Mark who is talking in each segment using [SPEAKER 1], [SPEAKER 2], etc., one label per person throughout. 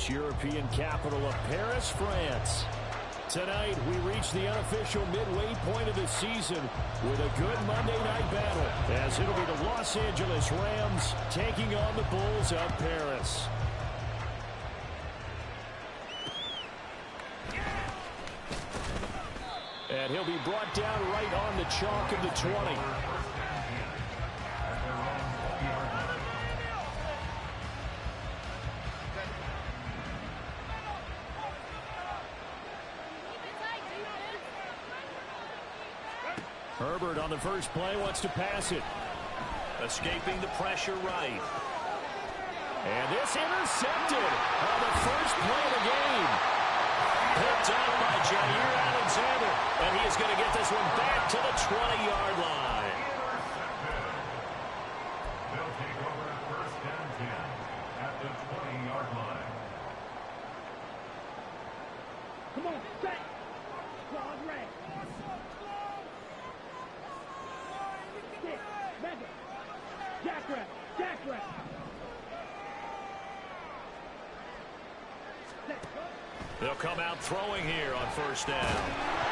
[SPEAKER 1] Paris, European capital of Paris, France. Tonight, we reach the unofficial midway point of the season with a good Monday night battle, as it'll be the Los Angeles Rams taking on the Bulls of Paris. And he'll be brought down right on the chalk of the 20. Herbert on the first play wants to pass it. Escaping the pressure right. And this intercepted on the first play of the game. Picked up by Jair Alexander. And he is going to get this one back to the 20-yard line.
[SPEAKER 2] They'll take over at first and 10 at the 20-yard line.
[SPEAKER 3] Come on, back. Squad red. Jackrabbit.
[SPEAKER 1] They'll come out throwing here on first down.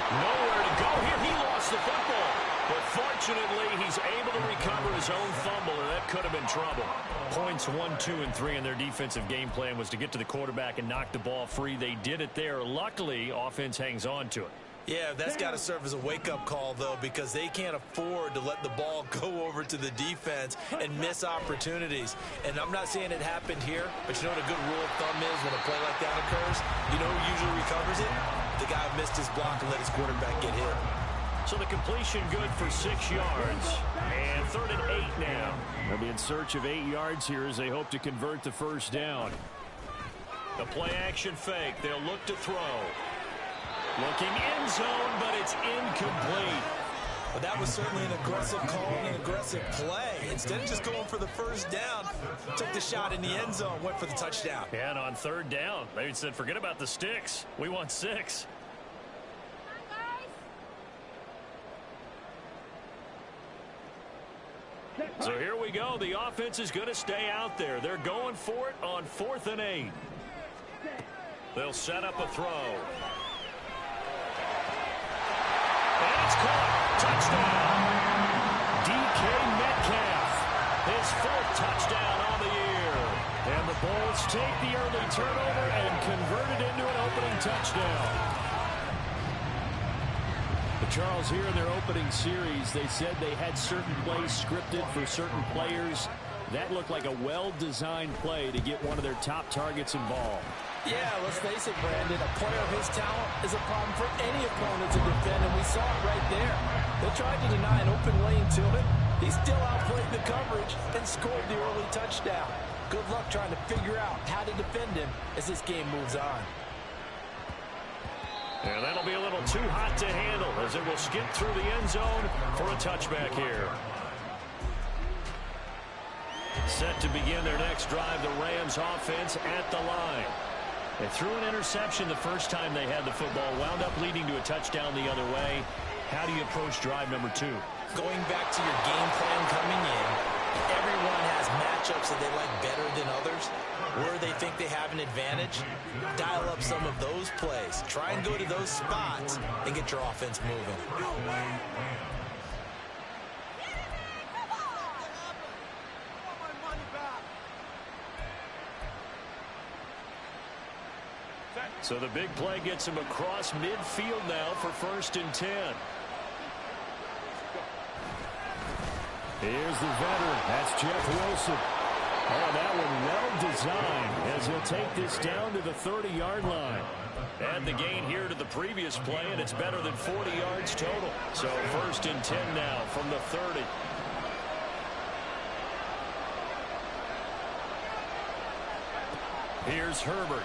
[SPEAKER 1] Nowhere to go here. He lost the football. But fortunately, he's able to recover his own fumble, or that could have been trouble. Points 1, 2, and 3 in their defensive game plan was to get to the quarterback and knock the ball free. They did it there. Luckily, offense hangs on to it.
[SPEAKER 4] Yeah, that's got to serve as a wake-up call, though, because they can't afford to let the ball go over to the defense and miss opportunities. And I'm not saying it happened here, but you know what a good rule of thumb is when a play like that occurs? You know who usually recovers it? The guy who missed his block and let his quarterback get hit.
[SPEAKER 1] So the completion good for 6 yards. And 3rd and 8 now. They'll be in search of 8 yards here as they hope to convert the first down. The play-action fake. They'll look to throw. Looking end zone, but it's incomplete.
[SPEAKER 4] But that was certainly an aggressive call and an aggressive play. Instead of just going for the first down, took the shot in the end zone, went for the touchdown.
[SPEAKER 1] And on 3rd down, they said, forget about the sticks. We want 6. So here we go. The offense is going to stay out there. They're going for it on 4th and 8. They'll set up a throw. And it's caught. Touchdown. DK Metcalf. His 4th touchdown on the year. And the Bulls take the early turnover and convert it into an opening touchdown. But Charles, here in their opening series, they said they had certain plays scripted for certain players. That looked like a well-designed play to get one of their top targets involved.
[SPEAKER 5] Yeah, let's face it, Brandon. A player of his talent is a problem for any opponent to defend, and we saw it right there. They tried to deny an open lane to him. He still outplayed the coverage and scored the early touchdown. Good luck trying to figure out how to defend him as this game moves on.
[SPEAKER 1] And that'll be a little too hot to handle as it will skip through the end zone for a touchback here. Set to begin their next drive, the Rams offense at the line. They threw an interception the first time they had the football, wound up leading to a touchdown the other way. How do you approach drive number 2?
[SPEAKER 4] Going back to your game plan coming in, everyone has matchups that they like better than others. Where they think they have an advantage, dial up some of those plays. Try and go to those spots and get your offense moving.
[SPEAKER 1] So the big play gets him across midfield now for 1st and 10. Here's the veteran. That's Jeff Wilson. Oh, that one well designed as he'll take this down to the 30-yard line. Add the gain here to the previous play, and it's better than 40 yards total. So 1st and 10 now from the 30. Here's Herbert.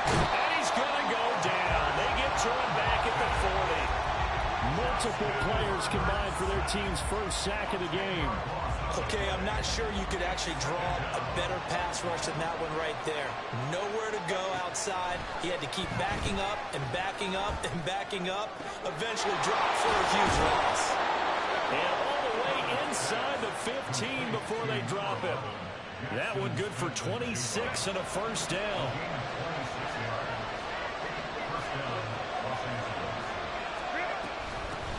[SPEAKER 1] And he's going to go down. They get to him back at the 40. Multiple players combined for their team's first sack of the game.
[SPEAKER 4] Okay, I'm not sure you could actually draw a better pass rush than that one right there. Nowhere to go outside. He had to keep backing up and backing up and backing up. Eventually dropped for a huge loss.
[SPEAKER 1] And all the way inside the 15 before they drop him. That one good for 26 and a first down.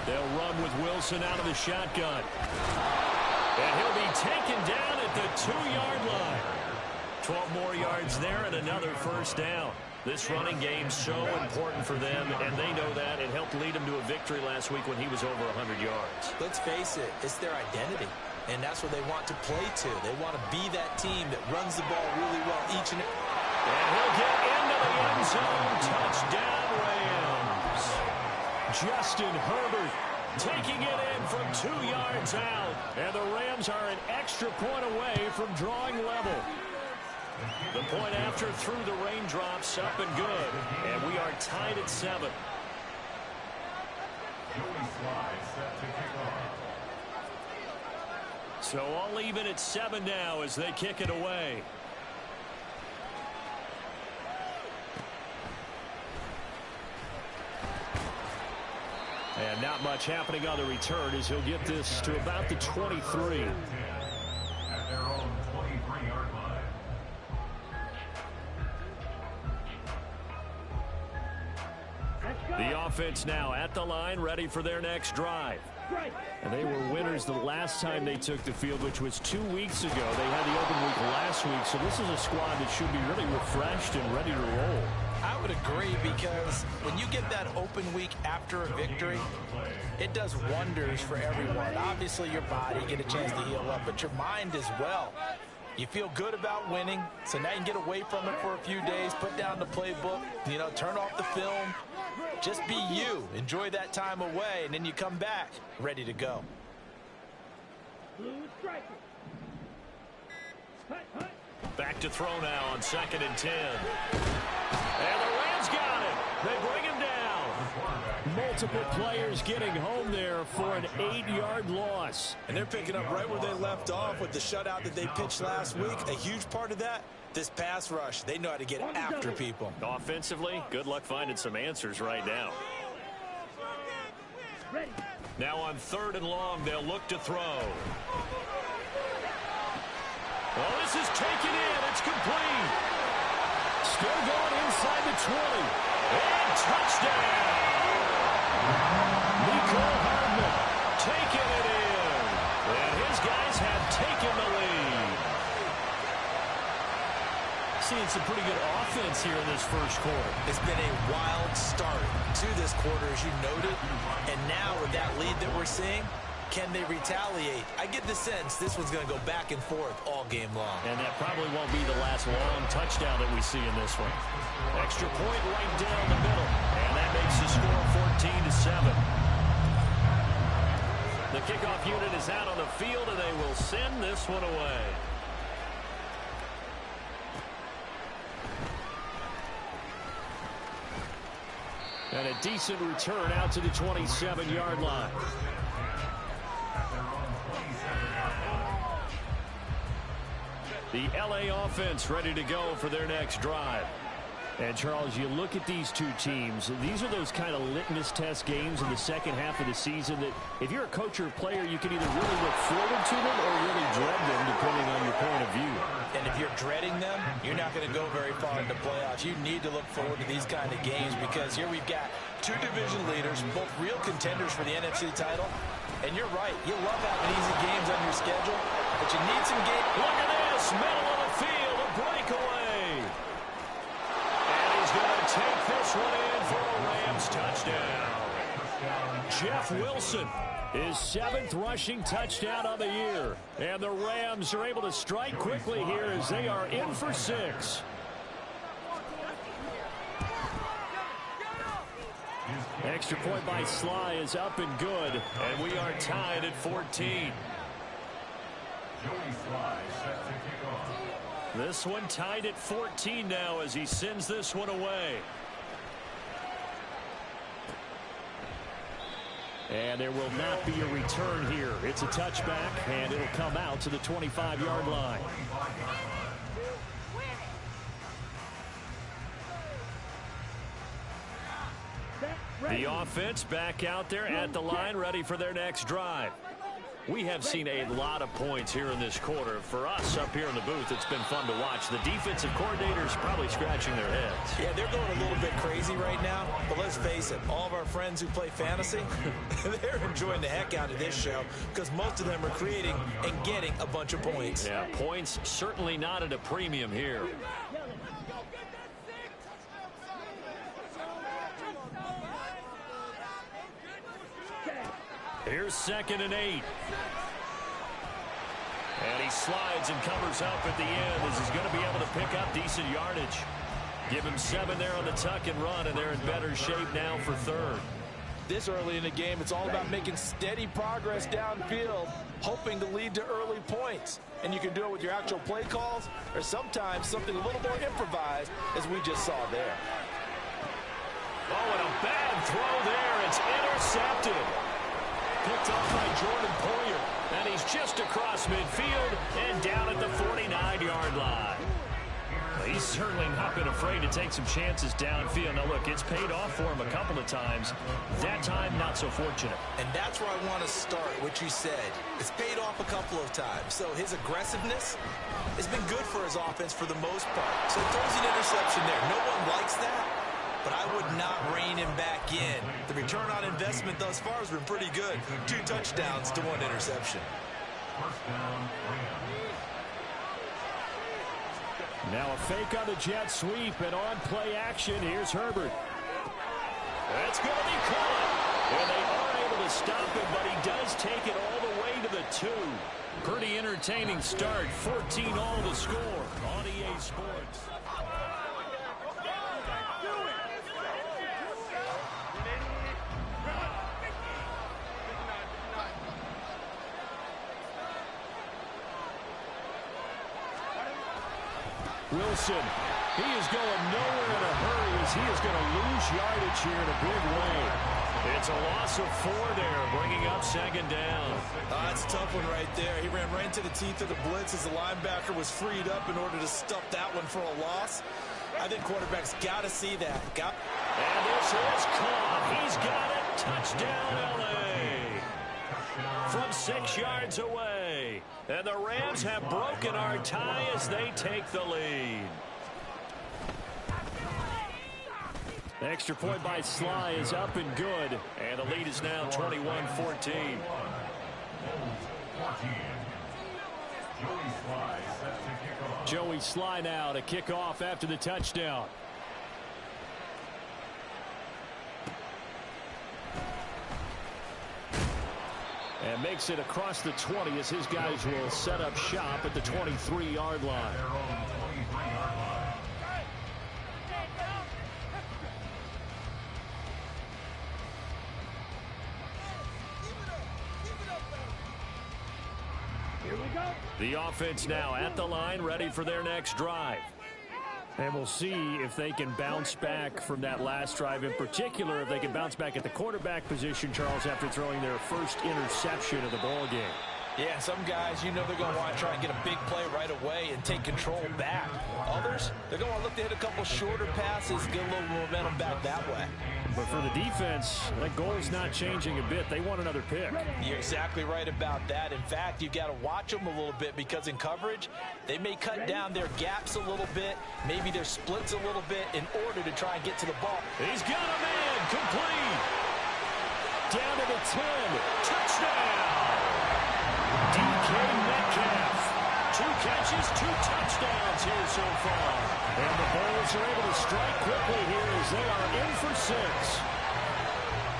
[SPEAKER 1] They'll run with Wilson out of the shotgun. And he'll be taken down at the 2-yard line. 12 more yards there and another first down. This running game's so important for them, and they know that. It helped lead them to a victory last week when he was over 100 yards.
[SPEAKER 5] Let's face it, it's their identity, and that's what they want to play to. They want to be that team that runs the ball really well each and every.
[SPEAKER 1] And he'll get into the end zone. Touchdown, Rams. Justin Herbert taking it in from 2 yards out. And the Rams are an extra point away from drawing level. The point after through the raindrops, up and good. And we are tied at 7. So all even at 7 now as they kick it away. And not much happening on the return as he'll get this to about the 23.
[SPEAKER 2] At their own 23-yard line.
[SPEAKER 1] The offense now at the line, ready for their next drive. And they were winners the last time they took the field, which was 2 weeks ago. They had the open week last week, so this is a squad that should be really refreshed and ready to roll.
[SPEAKER 5] I would agree, because when you get that open week after a victory, it does wonders for everyone. Obviously, your body, get a chance to heal up, but your mind as well. You feel good about winning, so now you can get away from it for a few days, put down the playbook, turn off the film. Just be you. Enjoy that time away, and then you come back ready to go.
[SPEAKER 1] Back to throw now on 2nd and 10. And the Rams got it. They bring him down. Multiple players getting home there for an 8-yard loss.
[SPEAKER 4] And they're picking up right where they left off with the shutout that they pitched last week. A huge part of that, this pass rush. They know how to get after people.
[SPEAKER 1] Offensively, good luck finding some answers right now. Now on 3rd and long, they'll look to throw. Well, this is taken in. It's complete. Still going inside the 20. And touchdown. Nicole Hardman taking it in. And his guys have taken the lead. Seeing some pretty good offense here in this first quarter.
[SPEAKER 5] It's been a wild start to this quarter, as you noted. And now with that lead that we're seeing, can they retaliate? I get the sense this one's going to go back and forth all game long.
[SPEAKER 1] And that probably won't be the last long touchdown that we see in this one. Extra point right down the middle. And that makes the score 14-7. The kickoff unit is out on the field, and they will send this one away. And a decent return out to the 27-yard line. The LA offense ready to go for their next drive. And, Charles, you look at these two teams, these are those kind of litmus test games in the second half of the season that if you're a coach or a player, you can either really look forward to them or really dread them, depending on your point of view.
[SPEAKER 5] And if you're dreading them, you're not going to go very far in the playoffs. You need to look forward to these kind of games, because here we've got two division leaders, both real contenders for the NFC title. And you're right, you love having easy games on your schedule, but you need some games.
[SPEAKER 1] Look at this, middle of the field, a breakaway. And he's going to take this one in for a Rams touchdown. Jeff Wilson, his 7th rushing touchdown of the year. And the Rams are able to strike quickly here as they are in for 6. Extra point by Sly is up and good, and we are tied at 14. This one tied at 14 now as he sends this one away. And there will not be a return here. It's a touchback, and it'll come out to the 25-yard line. The offense back out there at the line, ready for their next drive. We have seen a lot of points here in this quarter. For us up here in the booth, it's been fun to watch. The defensive coordinators probably scratching their heads.
[SPEAKER 4] Yeah, they're going a little bit crazy right now. But let's face it, all of our friends who play fantasy, they're enjoying the heck out of this show because most of them are creating and getting a bunch of points.
[SPEAKER 1] Yeah, points certainly not at a premium here. Here's 2nd and 8. And he slides and covers up at the end as he's going to be able to pick up decent yardage. Give him 7 there on the tuck and run, and they're in better shape now for 3rd.
[SPEAKER 5] This early in the game, it's all about making steady progress downfield, hoping to lead to early points. And you can do it with your actual play calls or sometimes something a little more improvised, as we just saw there.
[SPEAKER 1] Oh, and a bad throw there. It's intercepted. Picked up by Jordan Poyer, and he's just across midfield and down at the 49-yard line. Well, he's certainly not been afraid to take some chances downfield. Now, look, it's paid off for him a couple of times. That time, not so fortunate.
[SPEAKER 4] And that's where I want to start, what you said. It's paid off a couple of times. So his aggressiveness has been good for his offense for the most part. So he throws an interception there. No one likes that. But I would not rein him back in. The return on investment thus far has been pretty good. 2 touchdowns to 1 interception.
[SPEAKER 2] First down, Rams.
[SPEAKER 1] Now a fake on the jet sweep and on play action. Here's Herbert. That's going to be caught. And they are able to stop him, but he does take it all the way to the 2. Pretty entertaining start. 14 all to score on EA Sports. Wilson, he is going nowhere in a hurry as he is going to lose yardage here in a big way. It's a loss of 4 there, bringing up 2nd down.
[SPEAKER 4] That's a tough one right there. He ran right into the teeth of the blitz as the linebacker was freed up in order to stuff that one for a loss. I think quarterbacks got to see that.
[SPEAKER 1] And this is caught. He's got it. Touchdown, L.A. From 6 yards away. And the Rams have broken our tie as they take the lead. The extra point by Sly is up and good. And the lead is now 21-14. Joey Sly now to kick off after the touchdown. And makes it across the 20 as his guys will set up shop at the 23-yard line.
[SPEAKER 3] Here we go.
[SPEAKER 1] The offense now at the line, ready for their next drive. And we'll see if they can bounce back from that last drive. In particular, if they can bounce back at the quarterback position, Charles, after throwing their first interception of the ball game.
[SPEAKER 5] Yeah, some guys, you know they're going to want to try and get a big play right away and take control back. Others, they're going to want to look to hit a couple shorter passes, get a little momentum back that way.
[SPEAKER 1] But for the defense, that goal is not changing a bit. They want another pick.
[SPEAKER 5] You're exactly right about that. In fact, you've got to watch them a little bit because in coverage, they may cut down their gaps a little bit, maybe their splits a little bit in order to try and get to the ball.
[SPEAKER 1] He's got a man, complete. Down to the 10, touchdown. DK Metcalf. 2 catches, 2 touchdowns here so far. And the Bulls are able to strike quickly here as they are in for 6.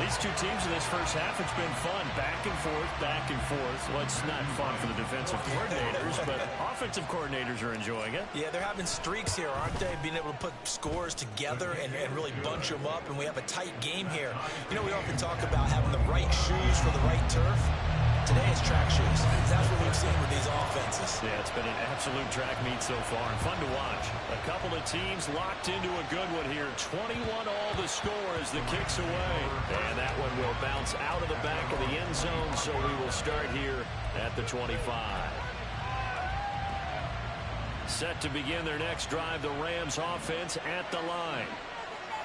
[SPEAKER 1] These 2 teams in this first half, it's been fun. Back and forth, back and forth. Well, it's not fun for the defensive coordinators, but offensive coordinators are enjoying it.
[SPEAKER 4] Yeah, they're having streaks here, aren't they? Being able to put scores together and really bunch them up, and we have a tight game here. You know, we often talk about having the right shoes for the right turf. Today it's track shoes. That's what we've seen with these offenses.
[SPEAKER 1] Yeah, it's been an absolute track meet so far and fun to watch. A couple of teams locked into a good one here. 21 all the score as the kick's away. And that one will bounce out of the back of the end zone, so we will start here at the 25. Set to begin their next drive, the Rams offense at the line.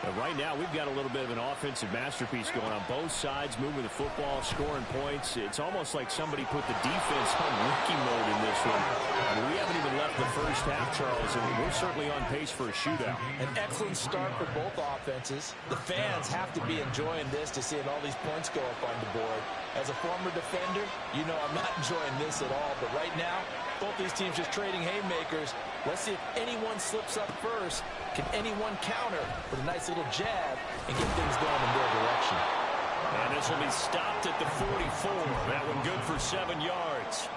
[SPEAKER 1] And right now, we've got a little bit of an offensive masterpiece going on both sides, moving the football, scoring points. It's almost like somebody put the defense on rookie mode in this one. I mean, we haven't even left the first half, Charles, and we're certainly on pace for a shootout.
[SPEAKER 5] An excellent start for both offenses. The fans have to be enjoying this to see all these points go up on the board. As a former defender, you know I'm not enjoying this at all. But right now, both these teams just trading haymakers. Let's see if anyone slips up first. Can anyone counter with a nice little jab and get things going in their direction?
[SPEAKER 1] And this will be stopped at the 44. That one good for 7 yards.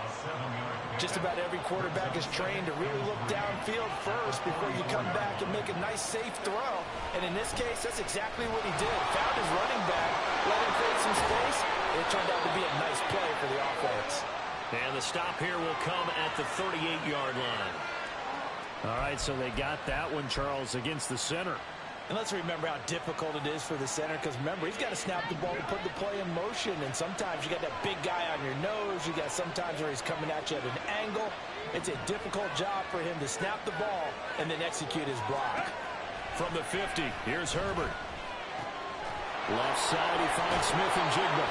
[SPEAKER 5] Just about every quarterback is trained to really look downfield first before you come back and make a nice, safe throw. And in this case, that's exactly what he did. Found his running back, let him create some space. It turned out to be a nice play for the offense.
[SPEAKER 1] And the stop here will come at the 38-yard line. All right, so they got that one, Charles, against the center.
[SPEAKER 5] And let's remember how difficult it is for the center, because remember, he's got to snap the ball to put the play in motion, and sometimes you got that big guy on your nose. You got sometimes where he's coming at you at an angle. It's a difficult job for him to snap the ball and then execute his block.
[SPEAKER 1] From the 50, here's Herbert. Left side, he finds Smith and Jigba.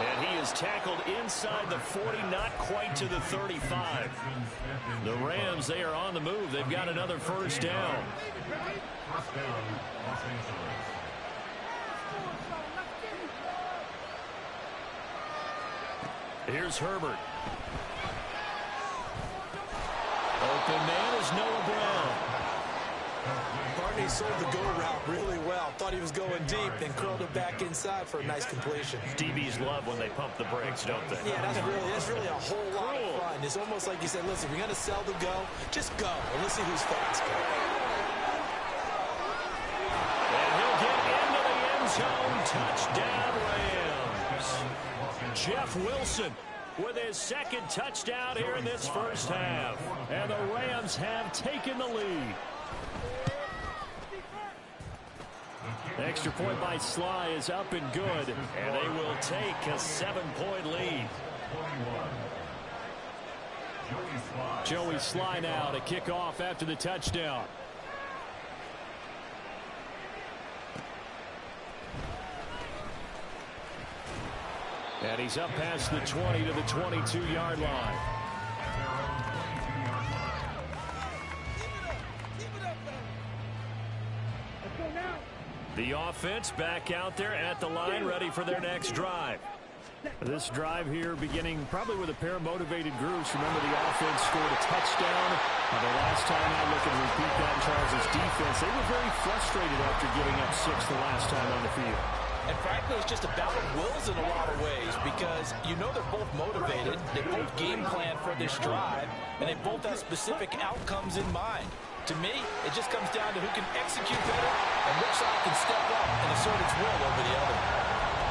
[SPEAKER 1] And he is tackled inside the 40, not quite to the 35. The Rams, they are on the move. They've got another first down.
[SPEAKER 2] First down, Los Angeles.
[SPEAKER 1] Here's Herbert. Open man is Noah Brown.
[SPEAKER 4] Barney sold the go route really well. Thought he was going deep, then curled it back inside for a nice completion.
[SPEAKER 1] DBs love when they pump the brakes, don't they?
[SPEAKER 4] Yeah, that's really a whole lot of fun. It's almost like you said, listen, if you're going to sell the go, just go. And let's see who's fast.
[SPEAKER 1] And he'll get into the end zone. Touchdown, Rams. Jeff Wilson with his second touchdown here in this first half. And the Rams have taken the lead. Extra point by Sly is up and good, and they will take a 7-point lead. Joey Sly now to kick off after the touchdown. And he's up past the 20 to the 22-yard line. The offense back out there at the line, ready for their next drive. This drive here beginning probably with a pair of motivated groups. Remember, the offense scored a touchdown. The last time I look and repeat that, Charles' defense, they were very frustrated after giving up 6 the last time on the field.
[SPEAKER 5] And frankly, it's just a battle of wills in a lot of ways, because you know they're both motivated, they both game plan for this drive, and they both have specific outcomes in mind. To me, it just comes down to who can execute better and which side can step up and assert its will over the other.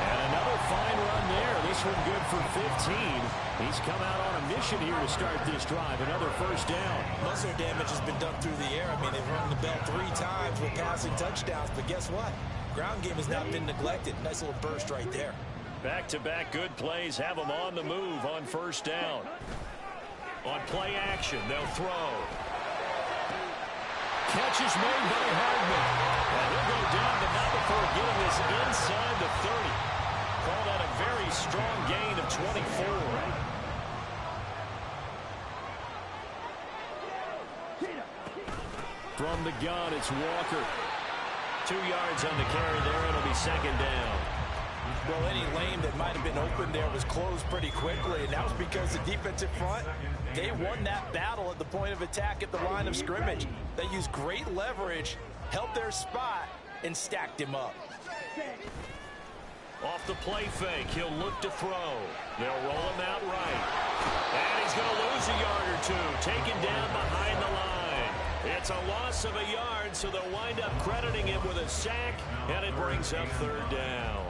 [SPEAKER 1] And another fine run there. This one good for 15. He's come out on a mission here to start this drive. Another first down.
[SPEAKER 4] Muscle damage has been done through the air. I mean, they've rung the bell 3 times with passing touchdowns, but guess what? Ground game has not been neglected. Nice little burst right there.
[SPEAKER 1] Back-to-back good plays have them on the move on first down. On play action, they'll throw. Catch is made by Hardman. And he'll go down, but not before getting this inside the 30. Call that a very strong gain of 24. From the gun, it's Walker. 2 yards on the carry there. It'll be second down.
[SPEAKER 5] Well, any lane that might have been open there was closed pretty quickly, and that was because the defensive front, they won that battle at the point of attack at the line of scrimmage. They used great leverage, held their spot, and stacked him up.
[SPEAKER 1] Off the play fake, he'll look to throw. They'll roll him out right. And he's going to lose a yard or two, taken down behind the line. It's a loss of a yard, so they'll wind up crediting him with a sack, and it brings up third down.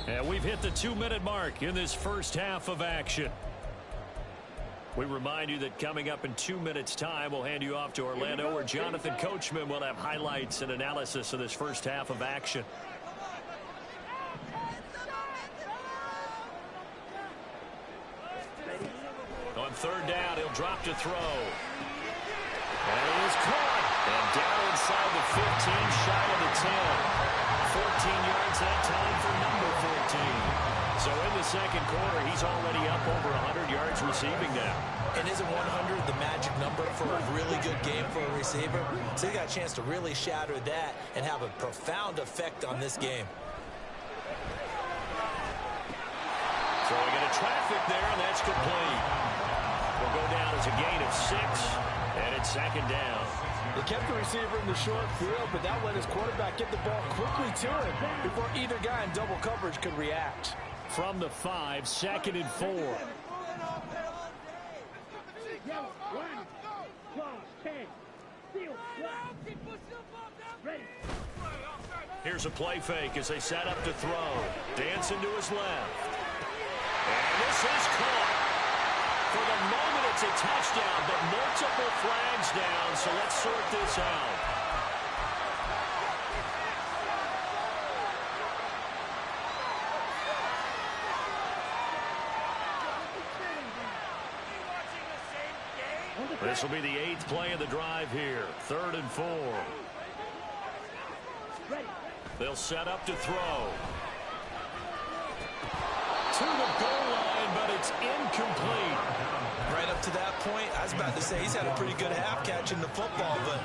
[SPEAKER 1] And we've hit the 2-minute mark in this first half of action. We remind you that coming up in 2 minutes' time, we'll hand you off to Orlando, where Jonathan Coachman will have highlights and analysis of this first half of action. On third down, he'll drop to throw. And he is caught. And down inside the 15, shy of the 10. 14 yards that time for number 14. So in the second quarter, he's already up over 100 yards receiving now.
[SPEAKER 4] And isn't 100 the magic number for a really good game for a receiver? So he got a chance to really shatter that and have a profound effect on this game.
[SPEAKER 1] Throwing into traffic there, and that's complete. Will go down as a gain of 6, and it's second down.
[SPEAKER 5] They kept the receiver in the short field, but that let his quarterback get the ball quickly to him before either guy in double coverage could react.
[SPEAKER 1] From the 5, second and 4. Here's a play fake as they set up to throw. Dancing to his left. And this is caught. For the moment, it's a touchdown, but multiple flags down, so let's sort this out. This will be the 8th play of the drive here. 3rd and 4. They'll set up to throw. To the goal line, but it's incomplete.
[SPEAKER 4] Right up to that point, I was about to say he's had a pretty good half catching the football, but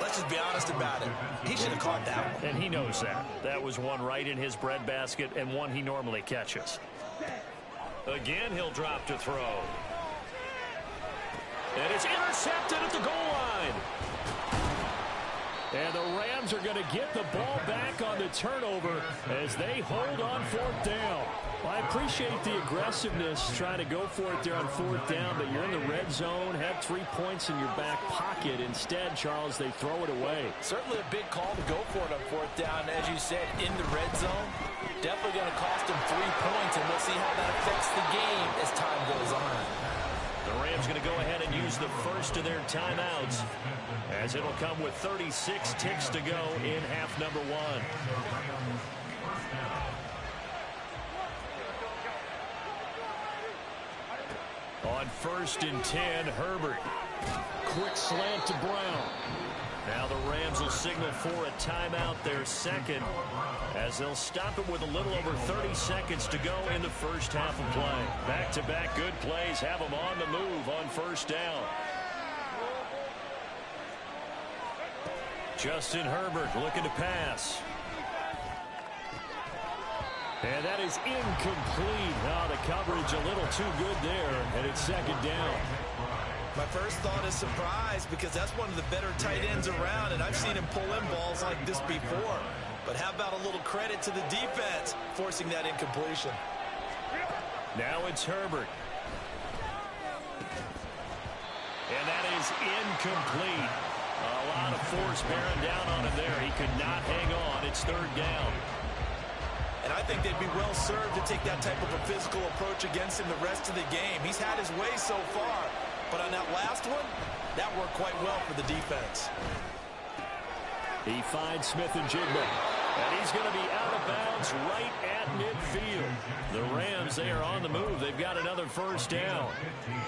[SPEAKER 4] let's just be honest about it. He should have caught that one.
[SPEAKER 1] And he knows that. That was one right in his breadbasket and one he normally catches. Again, he'll drop to throw. And it's intercepted at the goal line. And the Rams are going to get the ball back on the turnover as they hold on 4th down. Well, I appreciate the aggressiveness trying to go for it there on 4th down, but you're in the red zone, have 3 points in your back pocket. Instead, Charles, they throw it away.
[SPEAKER 4] Certainly a big call to go for it on 4th down. As you said, in the red zone, definitely going to cost them 3 points, and we'll see how that affects the game as time goes on.
[SPEAKER 1] The Rams going to go ahead and use the first of their timeouts, as it'll come with 36 ticks to go in half number 1. On 1st and 10, Herbert. Quick slant to Brown. Now the Rams will signal for a timeout, their second, as they'll stop it with a little over 30 seconds to go in the first half of play. Back-to-back good plays have them on the move on 1st down. Justin Herbert looking to pass. And that is incomplete. Oh, the coverage a little too good there, and it's second down.
[SPEAKER 4] My first thought is surprise, because that's one of the better tight ends around, and I've seen him pull in balls like this before. But how about a little credit to the defense forcing that incompletion?
[SPEAKER 1] Now it's Herbert. And that is incomplete. A lot of force bearing down on him there. He could not hang on. It's 3rd down.
[SPEAKER 4] And I think they'd be well served to take that type of a physical approach against him the rest of the game. He's had his way so far, but on that last one, that worked quite well for the defense.
[SPEAKER 1] He finds Smith and Jigba, and he's going to be out of bounds right at midfield. The Rams, they are on the move. They've got another 1st down.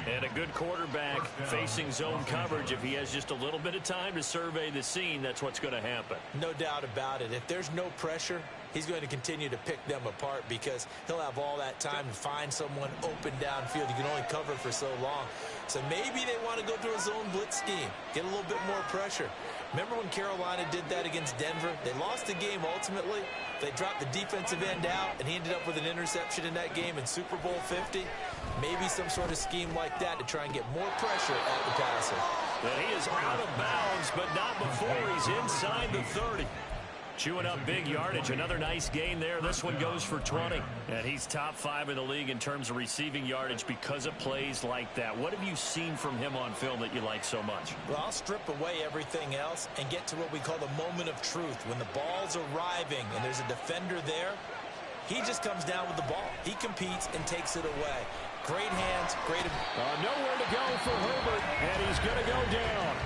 [SPEAKER 1] And a good quarterback facing zone coverage. If he has just a little bit of time to survey the scene, that's what's going to happen.
[SPEAKER 4] No doubt about it. If there's no pressure, he's going to continue to pick them apart, because he'll have all that time to find someone open downfield. You can only cover for so long. So maybe they want to go to a zone blitz scheme, get a little bit more pressure. Remember when Carolina did that against Denver? They lost the game ultimately. They dropped the defensive end out, and he ended up with an interception in that game in Super Bowl 50. Maybe some sort of scheme like that to try and get more pressure at the passer.
[SPEAKER 1] And he is out of bounds, but not before he's inside the 30. Chewing up big yardage. Another nice gain there. This one goes for 20. And he's top 5 in the league in terms of receiving yardage because of plays like that. What have you seen from him on film that you like so much?
[SPEAKER 4] Well, I'll strip away everything else and get to what we call the moment of truth. When the ball's arriving and there's a defender there, he just comes down with the ball. He competes and takes it away. Great hands, great...
[SPEAKER 1] Nowhere to go for Herbert, and he's going to go down.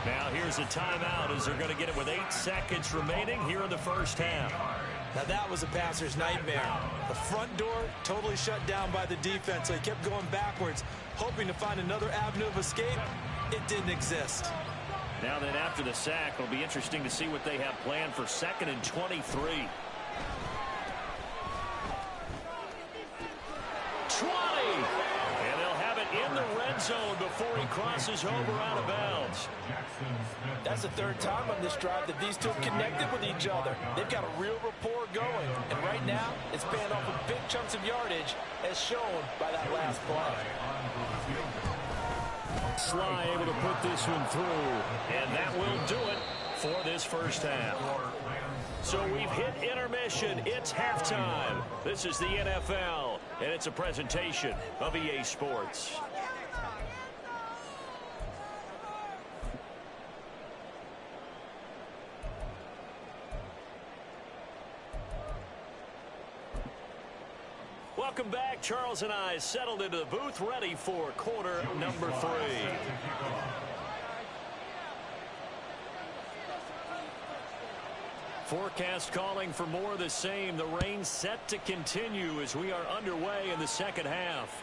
[SPEAKER 1] Now here's a timeout as they're going to get it with 8 seconds remaining here in the first half.
[SPEAKER 4] Now that was a passer's nightmare. The front door totally shut down by the defense, so he kept going backwards, hoping to find another avenue of escape. It didn't exist.
[SPEAKER 1] Now then, after the sack, it'll be interesting to see what they have planned for 2nd and 23. 20! And they'll have it in the red zone before he crosses over out of bounds.
[SPEAKER 5] That's the 3rd time on this drive that these two have connected with each other. They've got a real rapport going. And right now, it's paying off with big chunks of yardage, as shown by that last play.
[SPEAKER 1] Sly able to put this one through. And that will do it for this first half. So we've hit intermission. It's halftime. This is the NFL, and it's a presentation of EA Sports. Welcome back. Charles and I settled into the booth, ready for quarter number 3. Forecast calling for more of the same. The rain set to continue as we are underway in the second half.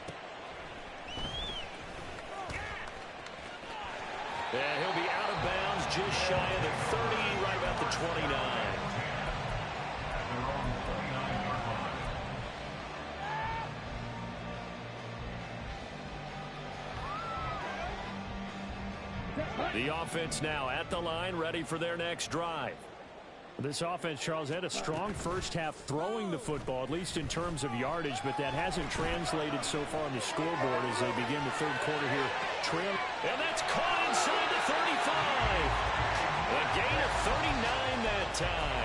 [SPEAKER 1] And he'll be out of bounds just shy of the 30, right about the 29. The offense now at the line, ready for their next drive.
[SPEAKER 6] This offense, Charles, had a strong first half throwing the football, at least in terms of yardage, but that hasn't translated so far on the scoreboard as they begin the third quarter here.
[SPEAKER 1] And that's caught inside the 35. A gain of 39 that time.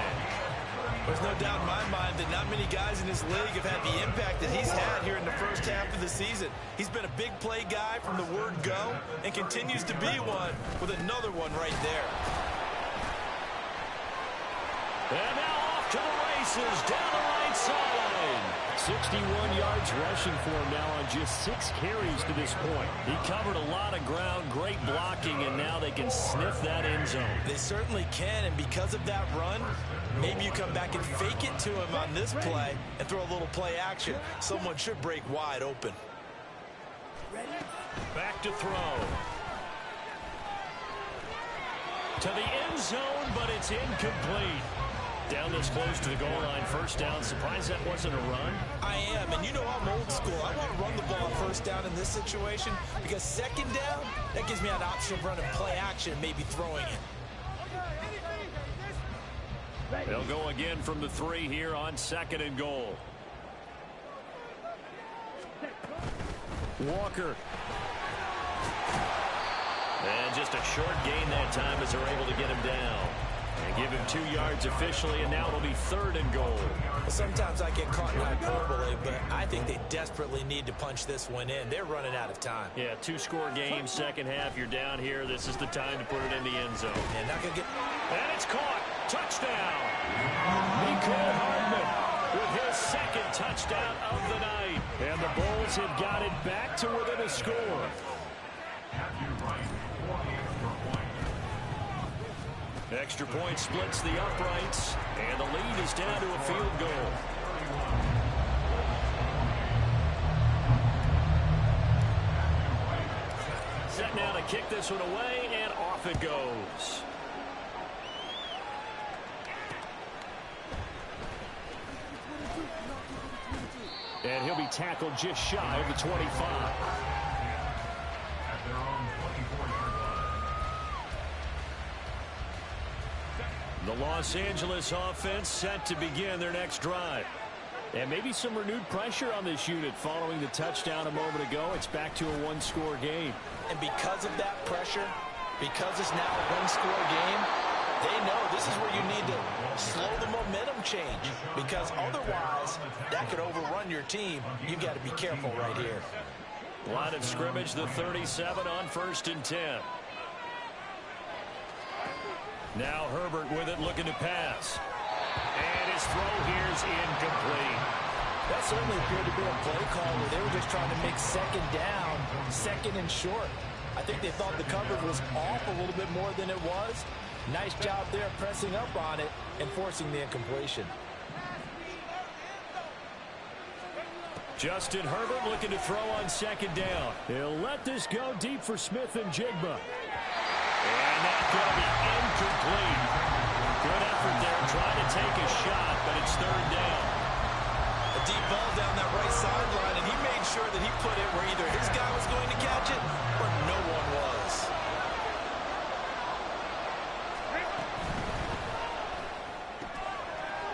[SPEAKER 4] There's no doubt in my mind that not many guys in this league have had the impact that he's had here in the first half of the season. He's been a big play guy from the word go and continues to be one with another one right there.
[SPEAKER 1] And now off to the races down the right side.
[SPEAKER 6] 61 yards rushing for him now on just 6 carries to this point.
[SPEAKER 1] He covered a lot of ground, great blocking, and now they can sniff that end zone.
[SPEAKER 4] They certainly can, and because of that run, maybe you come back and fake it to him on this play and throw a little play action. Someone should break wide open.
[SPEAKER 1] Back to throw. To the end zone, but it's incomplete. Down this close to the goal line, first down. Surprised that wasn't a run?
[SPEAKER 4] I am, and you know I'm old school. I want to run the ball first down in this situation because second down, that gives me an option of running play action and maybe throwing it.
[SPEAKER 1] They'll go again from the 3 here on 2nd and goal.
[SPEAKER 6] Walker.
[SPEAKER 1] And just a short gain that time as they're able to get him down. And give him 2 yards officially, and now it'll be 3rd and goal.
[SPEAKER 4] Well, sometimes I get caught in hyperbole, but I think they desperately need to punch this one in. They're running out of time.
[SPEAKER 1] Yeah, 2-score game, second half. You're down here. This is the time to put it in the end zone.
[SPEAKER 4] And not gonna get.
[SPEAKER 1] And it's caught. Touchdown. Nicole Hardman with his 2nd touchdown of the night.
[SPEAKER 6] And the Bulls have got it back to within a score.
[SPEAKER 1] Extra point splits the uprights, and the lead is down to a field goal. Set now to kick this one away, and off it goes.
[SPEAKER 6] And he'll be tackled just shy of the 25.
[SPEAKER 1] The Los Angeles offense set to begin their next drive.
[SPEAKER 6] And maybe some renewed pressure on this unit following the touchdown a moment ago. It's back to a 1-score game.
[SPEAKER 4] And because of that pressure, because it's now a 1-score game, they know this is where you need to slow the momentum change. Because otherwise, that could overrun your team. You've got to be careful right here.
[SPEAKER 1] Line of scrimmage, the 37 on 1st and 10. Now Herbert with it, looking to pass. And his throw here is incomplete.
[SPEAKER 5] That certainly appeared to be a play call where they were just trying to make 2nd down, 2nd and short. I think they thought the coverage was off a little bit more than it was. Nice job there pressing up on it and forcing the incompletion.
[SPEAKER 1] Justin Herbert looking to throw on 2nd down.
[SPEAKER 6] He'll let this go deep for Smith and Jigba.
[SPEAKER 1] And that incomplete. Good effort there, trying to take a shot, but it's third down.
[SPEAKER 4] A deep ball down that right sideline, and he made sure that he put it where either his guy was going to catch it or no one was.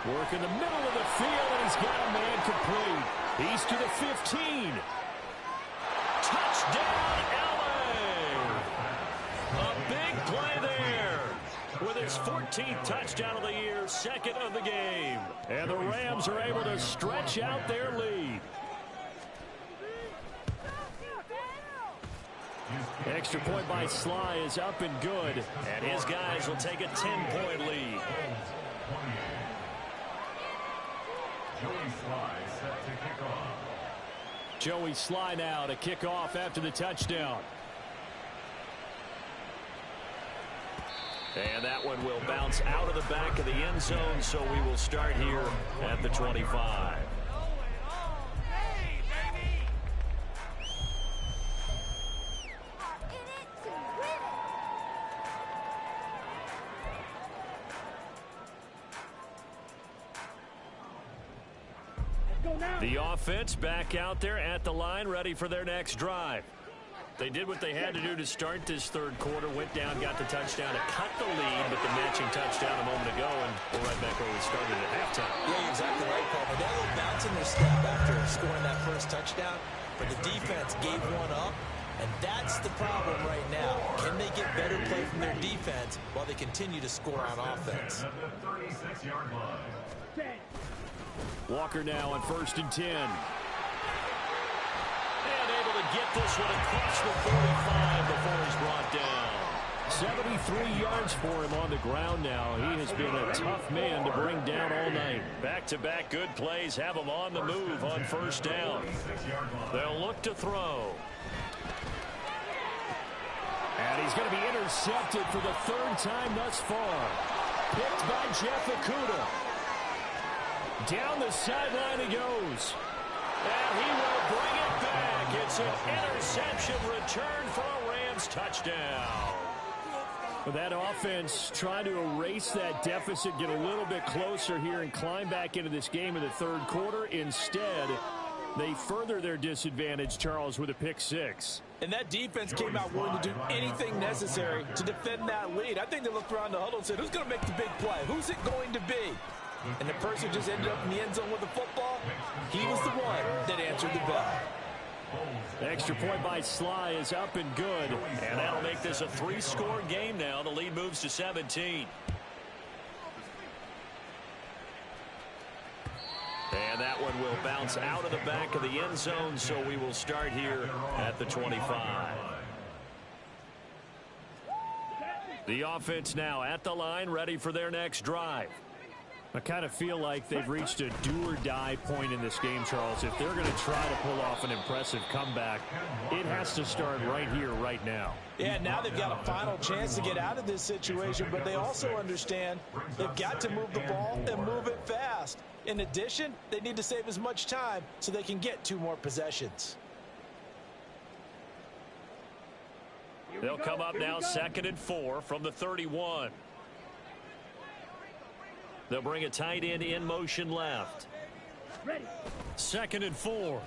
[SPEAKER 6] Work in the middle of the field, and he's got a man complete. He's to the 15.
[SPEAKER 1] Touchdown, LA! A big play there. With his 14th touchdown of the year, second of the game. And the Rams are able to stretch out their lead. Extra point by Sly is up and good. And his guys will take a 10-point lead.
[SPEAKER 2] Joey Sly set to kick off.
[SPEAKER 6] Joey Sly now to kick off after the touchdown.
[SPEAKER 1] And that one will bounce out of the back of the end zone, so we will start here at the 25. The offense back out there at the line, ready for their next drive. They did what they had to do to start this third quarter, went down, got the touchdown to cut the lead, but the matching touchdown a moment ago, and we're right back where we started at halftime.
[SPEAKER 4] Yeah, you're exactly right, Paul. They had a little bounce in their step after scoring that first touchdown, but the defense gave one up, and that's the problem right now. Can they get better play from their defense while they continue to score on offense?
[SPEAKER 2] At the 36-yard line.
[SPEAKER 6] Walker now on 1st and 10.
[SPEAKER 1] And able to get this one across the 45 before he's brought down.
[SPEAKER 6] 73 yards for him on the ground now. He has been a tough man to bring down all night.
[SPEAKER 1] Back-to-back good plays have him on the move on first down. They'll look to throw.
[SPEAKER 6] And he's going to be intercepted for the third time thus far. Picked by Jeff Okudah. Down the sideline he goes.
[SPEAKER 1] And he will bring it back. It's an interception return for a Rams touchdown.
[SPEAKER 6] That offense trying to erase that deficit, get a little bit closer here and climb back into this game in the third quarter. Instead, they further their disadvantage, Charles, with a pick six.
[SPEAKER 5] And that defense came out willing to do anything necessary to defend that lead. I think they looked around the huddle and said, who's going to make the big play? Who's it going to be? And the person just ended up in the end zone with the football, he was the one that answered the bell.
[SPEAKER 6] Extra point by Sly is up and good.
[SPEAKER 1] And that'll make this a 3-score game now. The lead moves to 17. And that one will bounce out of the back of the end zone, so we will start here at the 25. The offense now at the line, ready for their next drive.
[SPEAKER 6] I kind of feel like they've reached a do-or-die point in this game, Charles. If they're going to try to pull off an impressive comeback, it has to start right here, right now.
[SPEAKER 5] Yeah, now they've got a final chance to get out of this situation, but they also understand they've got to move the ball and move it fast. In addition, they need to save as much time so they can get 2 more possessions.
[SPEAKER 1] They'll come up now 2nd and 4 from the 31. They'll bring a tight end in motion left. 2nd and 4.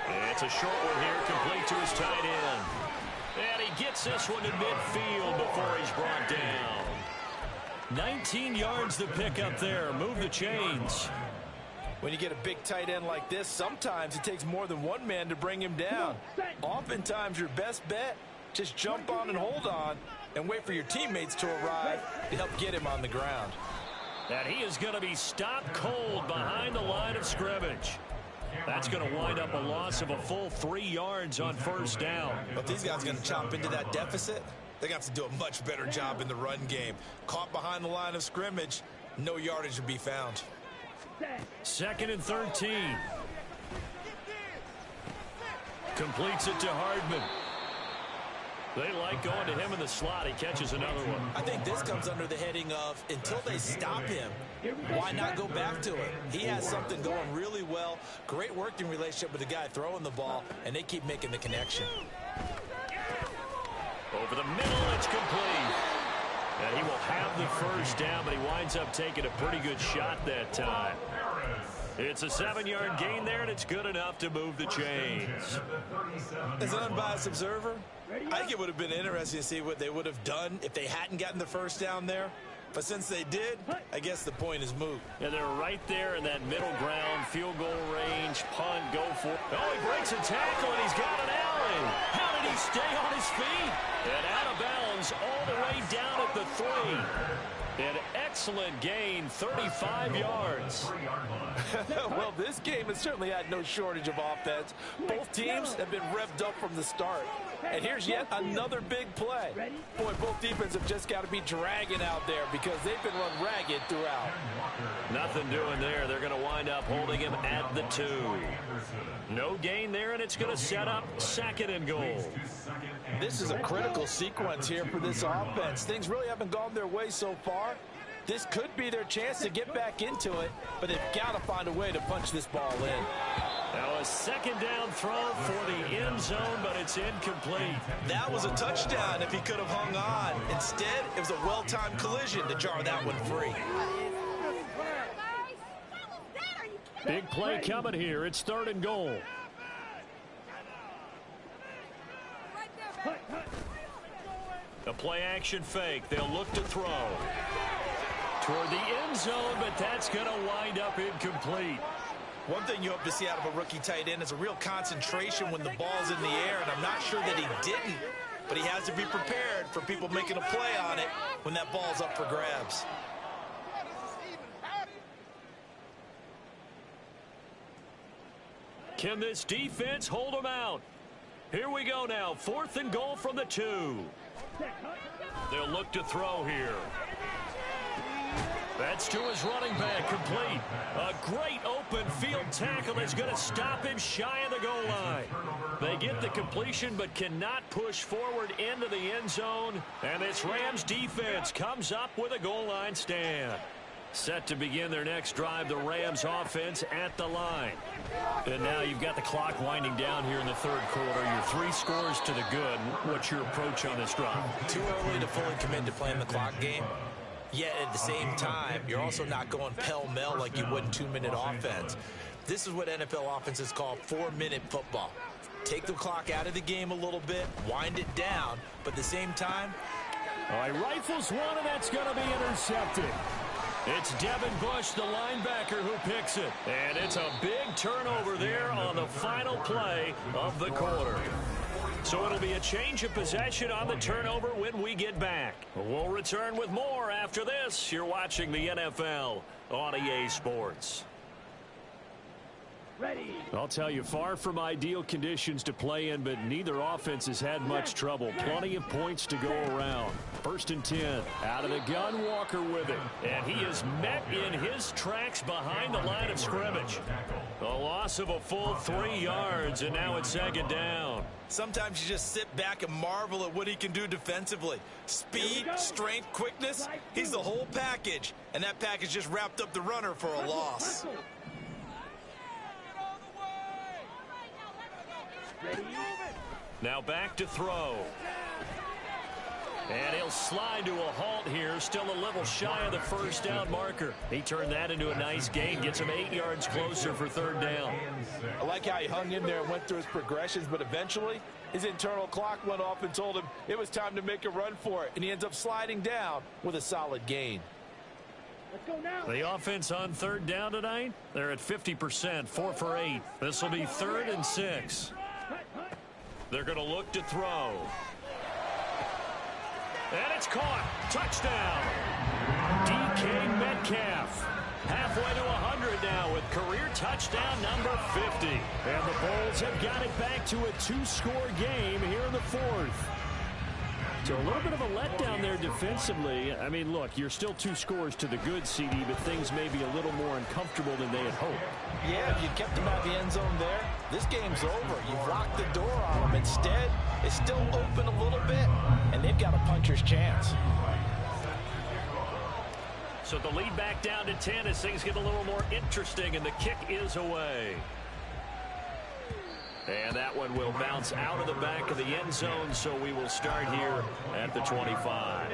[SPEAKER 1] And it's a short one here, complete to his tight end. And he gets this one to midfield before he's brought down. 19 yards to pick up there. Move the chains.
[SPEAKER 5] When you get a big tight end like this, sometimes it takes more than one man to bring him down. Oftentimes, your best bet, just jump on and hold on and wait for your teammates to arrive to help get him on the ground.
[SPEAKER 1] And he is going to be stopped cold behind the line of scrimmage. That's going to wind up a loss of a full 3 yards on first down.
[SPEAKER 4] But these guys are going to chop into that deficit. They're going to have to do a much better job in the run game. Caught behind the line of scrimmage, no yardage to be found.
[SPEAKER 1] 2nd and 13. Completes it to Hardman. They like going to him in the slot. He catches another one.
[SPEAKER 4] I think this comes under the heading of until they stop him, why not go back to it? He has something going really well. Great working relationship with the guy throwing the ball, and they keep making the connection.
[SPEAKER 1] Over the middle, it's
[SPEAKER 6] first down, but he winds up taking a pretty good shot that time. It's a 7-yard gain there, and it's good enough to move the chains.
[SPEAKER 4] As an unbiased observer, I think it would have been interesting to see what they would have done if they hadn't gotten the first down there. But since they did, I guess the point is moot.
[SPEAKER 6] And they're right there in that middle ground, field goal range, punt, go for it. Oh, he breaks a tackle, and he's got an alley. How did he stay on his feet? And out of bounds all the way down at the 3. An excellent gain, 35 yards.
[SPEAKER 5] Well, this game has certainly had no shortage of offense. Both teams have been revved up from the start. And here's yet another big play. Boy, both defenses have just got to be dragging out there because they've been run ragged throughout.
[SPEAKER 6] Nothing doing there. They're going to wind up holding him at the 2. No gain there, and it's going to set up 2nd and goal.
[SPEAKER 5] This is a critical sequence here for this offense. Things really haven't gone their way so far. This could be their chance to get back into it, but they've got to find a way to punch this ball in.
[SPEAKER 6] Now a 2nd down throw for the end zone, but it's incomplete.
[SPEAKER 4] That was a touchdown if he could have hung on. Instead, it was a well-timed collision to jar that one free.
[SPEAKER 6] Big play coming here. It's 3rd and goal. A play-action fake. They'll look to throw toward the end zone, but that's going to wind up incomplete.
[SPEAKER 4] One thing you hope to see out of a rookie tight end is a real concentration when the ball's in the air, and I'm not sure that he didn't, but he has to be prepared for people making a play on it when that ball's up for grabs.
[SPEAKER 6] Can this defense hold them out? Here we go now. 4th and goal from the 2. They'll look to throw here. That's to his running back, complete. A great open field tackle that's going to stop him shy of the goal line. They get the completion but cannot push forward into the end zone. And this Rams defense comes up with a goal line stand. Set to begin their next drive, the Rams offense at the line. And now you've got the clock winding down here in the 3rd quarter. You're 3 scores to the good. What's your approach on this drive?
[SPEAKER 4] Too early to fully commit to playing the clock game. Yet at the same time, you're also not going pell-mell like you would in 2-minute offense. This is what NFL offenses call 4-minute football. Take the clock out of the game a little bit, wind it down, but at the same time...
[SPEAKER 6] All right, rifles one, and that's going to be intercepted. It's Devin Bush, the linebacker, who picks it. And it's a big turnover there on the final play of the quarter. So it'll be a change of possession on the turnover when we get back. We'll return with more after this. You're watching the NFL on EA Sports.
[SPEAKER 3] Ready.
[SPEAKER 6] I'll tell you, far from ideal conditions to play in, but neither offense has had much trouble. Plenty of points to go around. 1st and 10. Out of the gun, Walker with it. And he is met in his tracks behind the line of scrimmage. A loss of a full 3 yards, and now it's 2nd down.
[SPEAKER 4] Sometimes you just sit back and marvel at what he can do defensively. Speed, strength, quickness, he's the whole package. And that package just wrapped up the runner for a loss.
[SPEAKER 6] Now back to throw. And he'll slide to a halt here, still a little shy of the 1st down marker. He turned that into a nice gain, gets him 8 yards closer for 3rd down.
[SPEAKER 5] I like how he hung in there and went through his progressions, but eventually his internal clock went off and told him it was time to make a run for it, and he ends up sliding down with a solid gain.
[SPEAKER 3] Let's go now.
[SPEAKER 6] The offense on 3rd down tonight, they're at 50%, 4 for 8. This will be 3rd and 6. They're going to look to throw. And it's caught. Touchdown. DK Metcalf. Halfway to 100 now with career touchdown number 50. And the Bulls have got it back to a 2-score game here in the 4th. So a little bit of a letdown there defensively. I mean, look, you're still 2 scores to the good, CD, but things may be a little more uncomfortable than they had hoped.
[SPEAKER 5] Yeah, if you kept them out of the end zone there, this game's over. You've locked the door on them. Instead, it's still open a little bit, and they've got a puncher's chance.
[SPEAKER 6] So the lead back down to 10 as things get a little more interesting, and the kick is away. And that one will bounce out of the back of the end zone, so we will start here at the 25.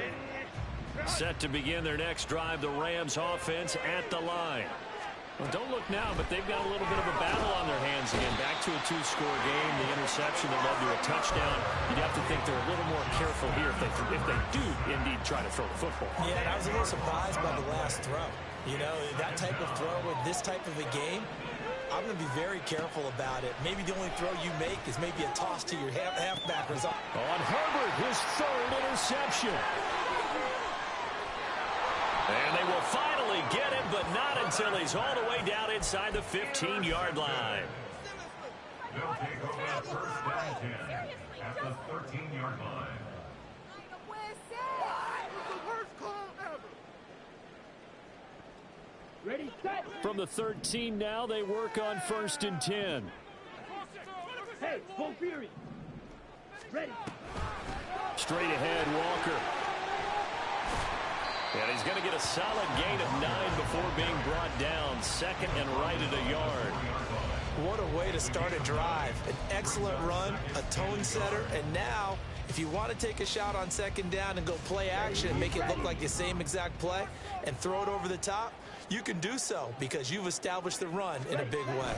[SPEAKER 6] Set to begin their next drive, the Rams offense at the line. Well, don't look now, but they've got a little bit of a battle on their hands again. Back to a two-score game, the interception that led to a touchdown. You'd have to think they're a little more careful here if they do indeed try to throw the football.
[SPEAKER 4] Yeah, and I was a little surprised by the last throw. You know, that type of throw in this type of a game, I'm going to be very careful about it. Maybe the only throw you make is maybe a toss to your halfback or something.
[SPEAKER 6] On Herbert, his third interception. And they will finally get him, but not until he's all the way down inside the 15-yard line.
[SPEAKER 2] They'll take over first down 10 at the 13-yard line.
[SPEAKER 3] Ready, set.
[SPEAKER 6] From the 13 now, they work on 1st and 10.
[SPEAKER 3] Hey, full fury. Ready.
[SPEAKER 6] Straight ahead, Walker. And he's going to get a solid gain of 9 before being brought down. Second and right at a yard.
[SPEAKER 4] What a way to start a drive. An excellent run, a tone setter, and now if you want to take a shot on 2nd down and go play action and make it look like the same exact play and throw it over the top, you can do so because you've established the run in a big way.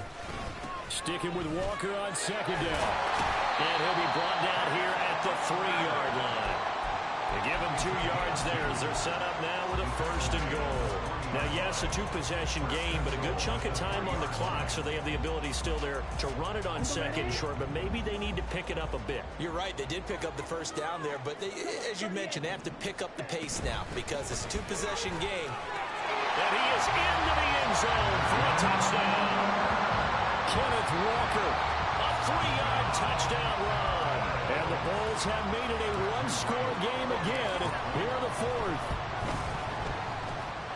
[SPEAKER 6] Sticking with Walker on 2nd down. And he'll be brought down here at the 3-yard line. They give him 2 yards there as they're set up now with a 1st and goal. Now, yes, a 2-possession game, but a good chunk of time on the clock, so they have the ability still there to run it on 2nd and short, but maybe they need to pick it up a bit.
[SPEAKER 4] You're right. They did pick up the 1st down there, but they, as you mentioned, they have to pick up the pace now because it's a 2-possession game.
[SPEAKER 6] And he is into the end zone for a touchdown. Kenneth Walker, a 3-yard touchdown run. And the Bulls have made it a 1-score game again here in the 4th.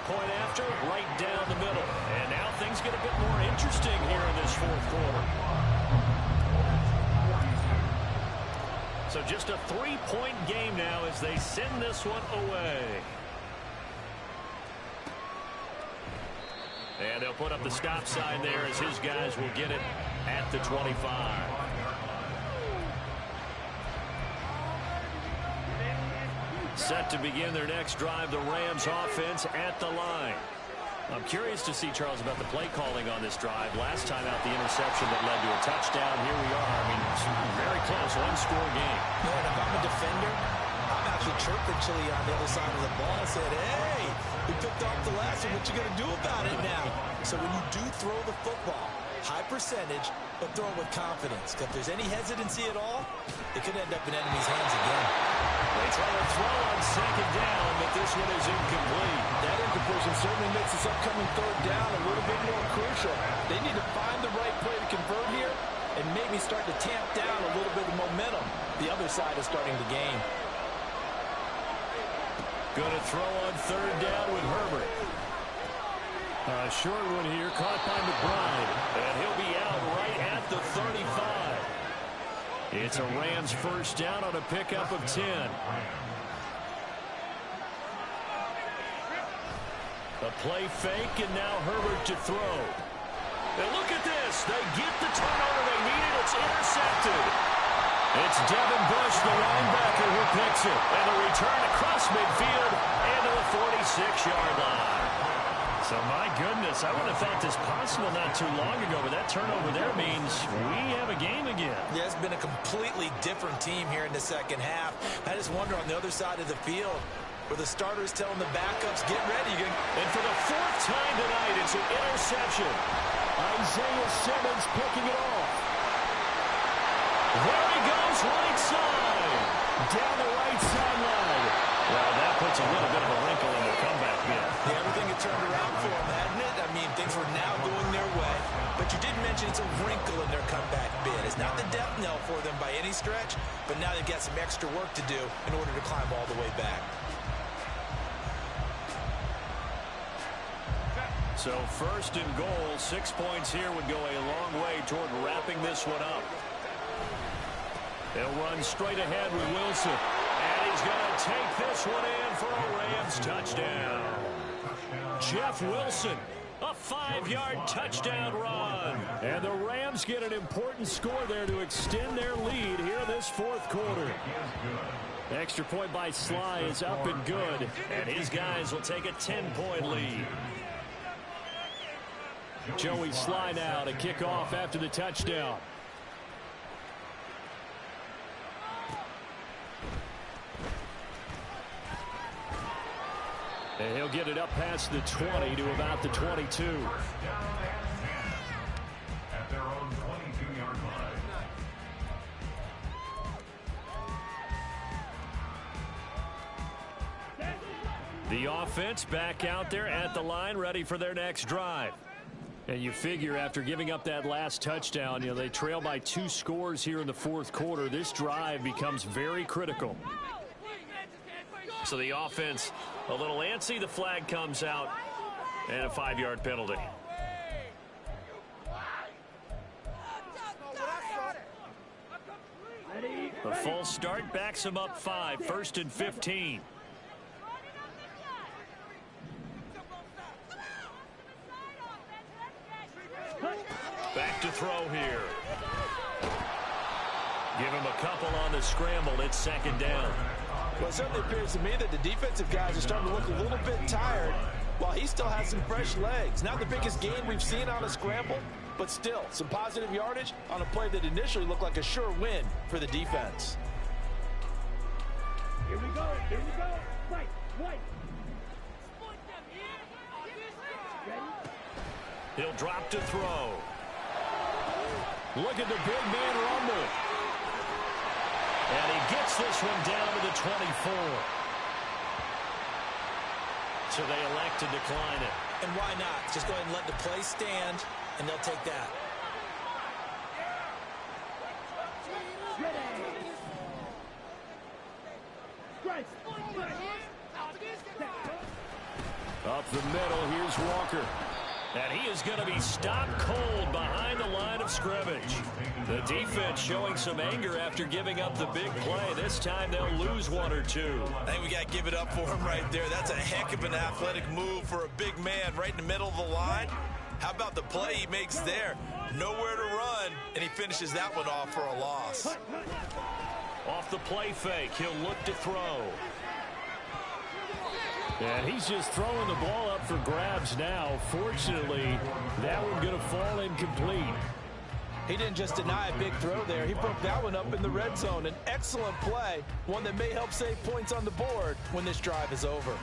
[SPEAKER 6] Point after, right down the middle. And now things get a bit more interesting here in this 4th quarter. So just a 3-point game now as they send this one away. And they'll put up the stop sign there as his guys will get it at the 25. Set to begin their next drive, the Rams offense at the line. I'm curious to see, Charles, about the play calling on this drive. Last time out, the interception that led to a touchdown. Here we are. I mean, it's very close, 1-score game.
[SPEAKER 4] Yeah, and if I'm a defender, I'm actually chirping Chili on the other side of the ball and said, hey, we picked off the last one. What you going to do about it now? So when you do throw the football, high percentage, but throw it with confidence. If there's any hesitancy at all, it could end up in enemy's hands again.
[SPEAKER 6] They try to throw on 2nd down, but this one is incomplete.
[SPEAKER 5] That incompletion certainly makes this upcoming 3rd down a little bit more crucial. They need to find the right play to convert here and maybe start to tamp down a little bit of momentum the other side is starting to gain.
[SPEAKER 6] Going to throw on 3rd down with Herbert. A short one here, caught by McBride. And he'll be out right at the 35. It's a Rams 1st down on a pickup of 10. A play fake, and now Herbert to throw. And look at this. They get the turnover they needed. It's intercepted. It's Devin Bush, the linebacker, who picks it. And a return across midfield and to the 46-yard line. So, my goodness, I wouldn't have thought this possible not too long ago, but that turnover there means we have a game again.
[SPEAKER 4] Yeah, it's been a completely different team here in the 2nd half. I just wonder on the other side of the field where the starters telling the backups, get ready.
[SPEAKER 6] And for the 4th time tonight, it's an interception. Isaiah Simmons picking it off. There he goes, right side. Down the right sideline. Well, that puts a little bit of a wrinkle in the comeback bid.
[SPEAKER 4] Yeah, everything had turned around for them, hadn't it? I mean, things were now going their way. But you did mention it's a wrinkle in their comeback bid. It's not the death knell for them by any stretch, but now they've got some extra work to do in order to climb all the way back.
[SPEAKER 6] So 1st and goal, 6 points here would go a long way toward wrapping this one up. They'll run straight ahead with Wilson. And he's going to take this one in for a Rams touchdown. Jeff Wilson, a
[SPEAKER 1] 5-yard touchdown run.
[SPEAKER 6] And the Rams get an important score there to extend their lead here this fourth quarter. Extra point by Sly is up and good.
[SPEAKER 1] And his guys will take a 10-point lead.
[SPEAKER 6] Joey Sly now to kick off after the touchdown. And he'll get it up past the 20 to about the 22.
[SPEAKER 2] At their own 22-yard line.
[SPEAKER 6] The offense back out there at the line, ready for their next drive. And you figure after giving up that last touchdown, they trail by 2 scores here in the fourth quarter. This drive becomes very critical.
[SPEAKER 1] So the offense a little antsy. The flag comes out and a 5-yard penalty. The false start backs him up 5, 1st and 15. Back to throw here. Give him a couple on the scramble. It's 2nd down.
[SPEAKER 5] Well, it certainly appears to me that the defensive guys are starting to look a little bit tired while he still has some fresh legs. Not the biggest gain we've seen on a scramble, but still some positive yardage on a play that initially looked like a sure win for the defense.
[SPEAKER 3] Here we go. Here we go. Right.
[SPEAKER 1] He'll drop to throw.
[SPEAKER 6] Look at the big man rumble.
[SPEAKER 1] And he gets this one down to the 24. So they elect to decline it.
[SPEAKER 4] And why not? Just go ahead and let the play stand, and they'll take that.
[SPEAKER 6] Up the middle, here's Walker.
[SPEAKER 1] And he is going to be stopped cold behind the line of scrimmage. The defense showing some anger after giving up the big play. This time they'll lose 1 or 2.
[SPEAKER 4] I think we got to give it up for him right there. That's a heck of an athletic move for a big man right in the middle of the line. How about the play he makes there? Nowhere to run, and he finishes that one off for a loss.
[SPEAKER 1] Off the play fake, he'll look to throw.
[SPEAKER 6] And he's just throwing the ball up for grabs now. Fortunately, that one going to fall incomplete.
[SPEAKER 5] He didn't just deny a big throw there. He broke that one up in the red zone. An excellent play, one that may help save points on the board when this drive is over.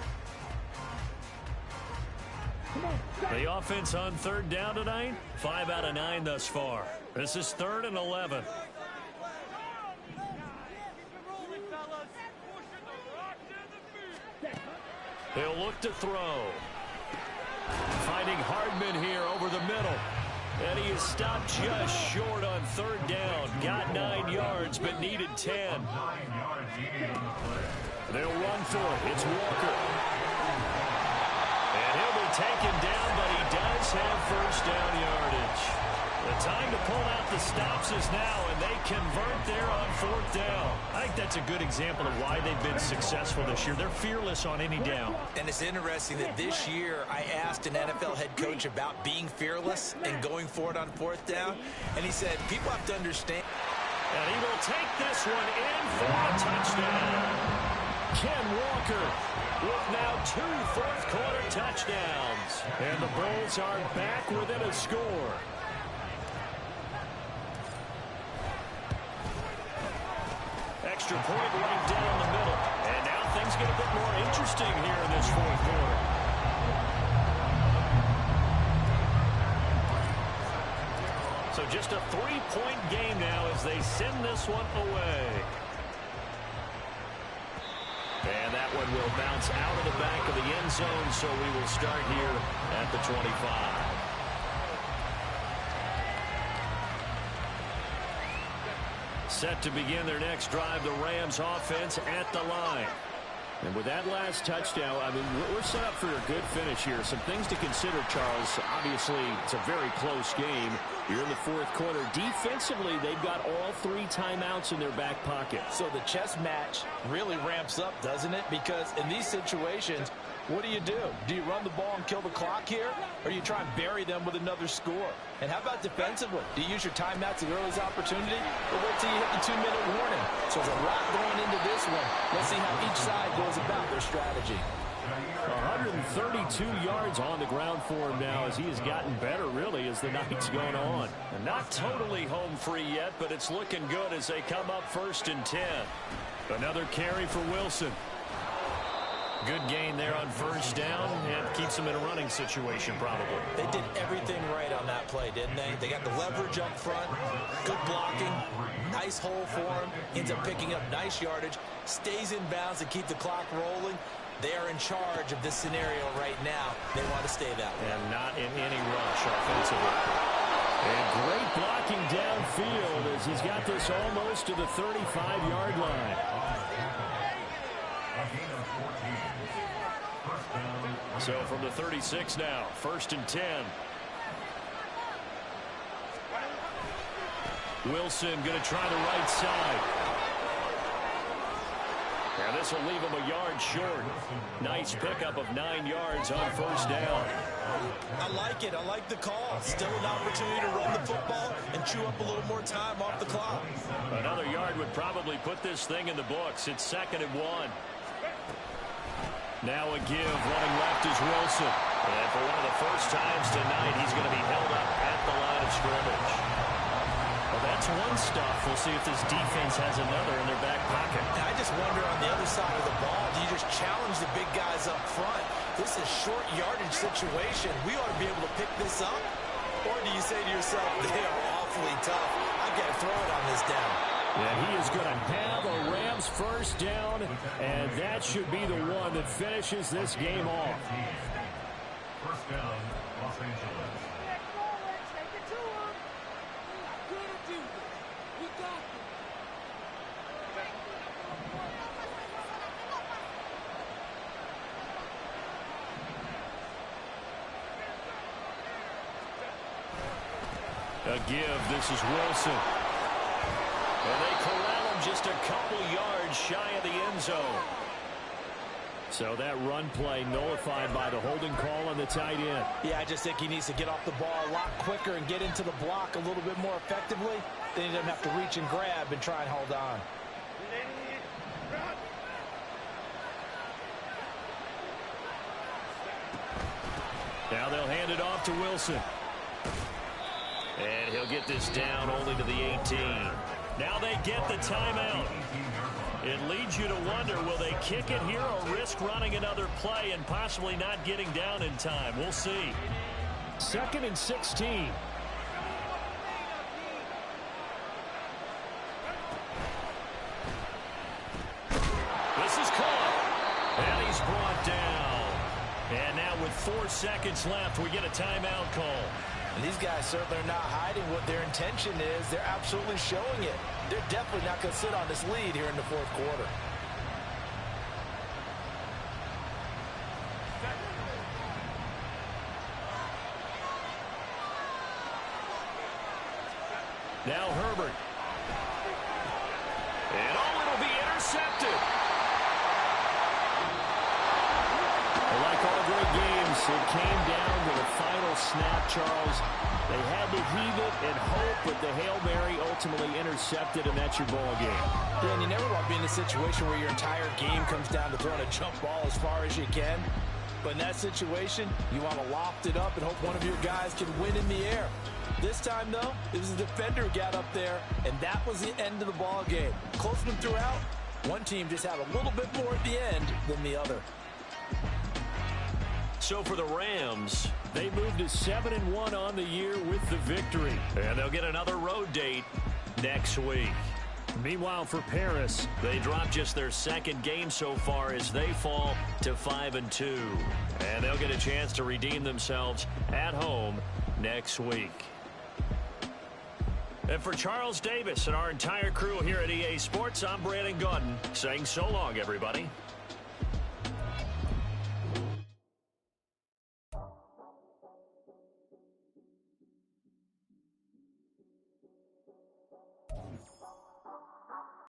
[SPEAKER 1] The offense on 3rd down tonight, 5 out of 9 thus far. This is 3rd and 11. He'll look to throw. Finding Hardman here over the middle. And he is stopped just short on 3rd down. Got 9 yards, but needed 10. They'll run for it. It's Walker. And he'll be taken down, but he does have 1st down yardage. The time to pull out the stops is now, and they convert there on 4th down. I think that's a good example of why they've been successful this year. They're fearless on any down.
[SPEAKER 4] And it's interesting that this year I asked an NFL head coach about being fearless and going for it on 4th down, and he said people have to understand.
[SPEAKER 1] And he will take this one in for a touchdown.
[SPEAKER 6] Ken Walker
[SPEAKER 1] with now 2 fourth-quarter touchdowns.
[SPEAKER 6] And the Bulls are back within a score.
[SPEAKER 1] Extra point right down the middle. And now things get a bit more interesting here in this 4th quarter. So just a 3-point game now as they send this one away. And that one will bounce out of the back of the end zone, so we will start here at the 25. Set to begin their next drive, the Rams offense at the line.
[SPEAKER 6] And with that last touchdown, I mean, we're set up for a good finish here. Some things to consider, Charles. Obviously, it's a very close game. You're in the 4th quarter. Defensively, they've got all 3 timeouts in their back pocket.
[SPEAKER 5] So the chess match really ramps up, doesn't it? Because in these situations, What do? Do you run the ball and kill the clock here? Or you try and bury them with another score? And how about defensively? Do you use your timeouts at the earliest opportunity? Or wait till you hit the 2-minute warning? So there's a lot going into this one. Let's see how each side goes about their strategy.
[SPEAKER 6] 132 yards on the ground for him now as he has gotten better, really, as the night's gone on. And not totally home free yet, but it's looking good as they come up 1st and 10. Another carry for Wilson. Good gain there on 1st down and keeps them in a running situation probably.
[SPEAKER 4] They did everything right on that play, didn't they? They got the leverage up front, good blocking, nice hole for him, ends up picking up nice yardage, stays in bounds to keep the clock rolling. They are in charge of this scenario right now. They want to stay that way.
[SPEAKER 6] And not in any rush offensively. And great blocking downfield as he's got this almost to the 35-yard line. So from the 36 now, 1st and 10. Wilson going to try the right side. Now this will leave him a yard short. Nice pickup of 9 yards on 1st down.
[SPEAKER 4] I like it. I like the call. Still an opportunity to run the football and chew up a little more time off the clock.
[SPEAKER 6] Another yard would probably put this thing in the books. It's 2nd and 1. Now a give. Running left is Wilson. And for one of the first times tonight, he's going to be held up at the line of scrimmage. Well, that's one stuff. We'll see if this defense has another in their back pocket.
[SPEAKER 4] And I just wonder on the other side of the ball, do you just challenge the big guys up front? This is short yardage situation. We ought to be able to pick this up. Or do you say to yourself, they are awfully tough. I've got to throw it on this down.
[SPEAKER 6] Yeah, he is going to have a Rams 1st down, and that should be the one that finishes this game off.
[SPEAKER 2] 1st down, Los Angeles.
[SPEAKER 6] A give. This is Wilson. And they corral him just a couple yards shy of the end zone. So that run play nullified by the holding call on the tight end.
[SPEAKER 5] Yeah, I just think he needs to get off the ball a lot quicker and get into the block a little bit more effectively. Then he doesn't have to reach and grab and try and hold on.
[SPEAKER 6] Now they'll hand it off to Wilson. And he'll get this down only to the 18. Now they get the timeout. It leads you to wonder, will they kick it here or risk running another play and possibly not getting down in time? We'll see. 2nd and 16. This is caught. And he's brought down. And now with 4 seconds left, we get a timeout call.
[SPEAKER 5] And these guys certainly are not hiding what their intention is. They're absolutely showing it. They're definitely not going to sit on this lead here in the 4th quarter.
[SPEAKER 6] Now Herbert. And it'll be intercepted. Like all great games, it came down to the final snap, Charles. They had to heave it and hope, but the Hail Mary ultimately intercepted, and that's your ball game.
[SPEAKER 5] Yeah, and you never want to be in a situation where your entire game comes down to throwing a jump ball as far as you can. But in that situation, you want to loft it up and hope one of your guys can win in the air. This time, though, it was the defender who got up there, and that was the end of the ball game. Close them throughout. One team just had a little bit more at the end than the other.
[SPEAKER 6] So for the Rams, they moved to 7-1 on the year with the victory. And they'll get another road date next week. Meanwhile, for Paris, they dropped just their 2nd game so far as they fall to 5-2. And they'll get a chance to redeem themselves at home next week. And for Charles Davis and our entire crew here at EA Sports, I'm Brandon Gaudin saying so long, everybody.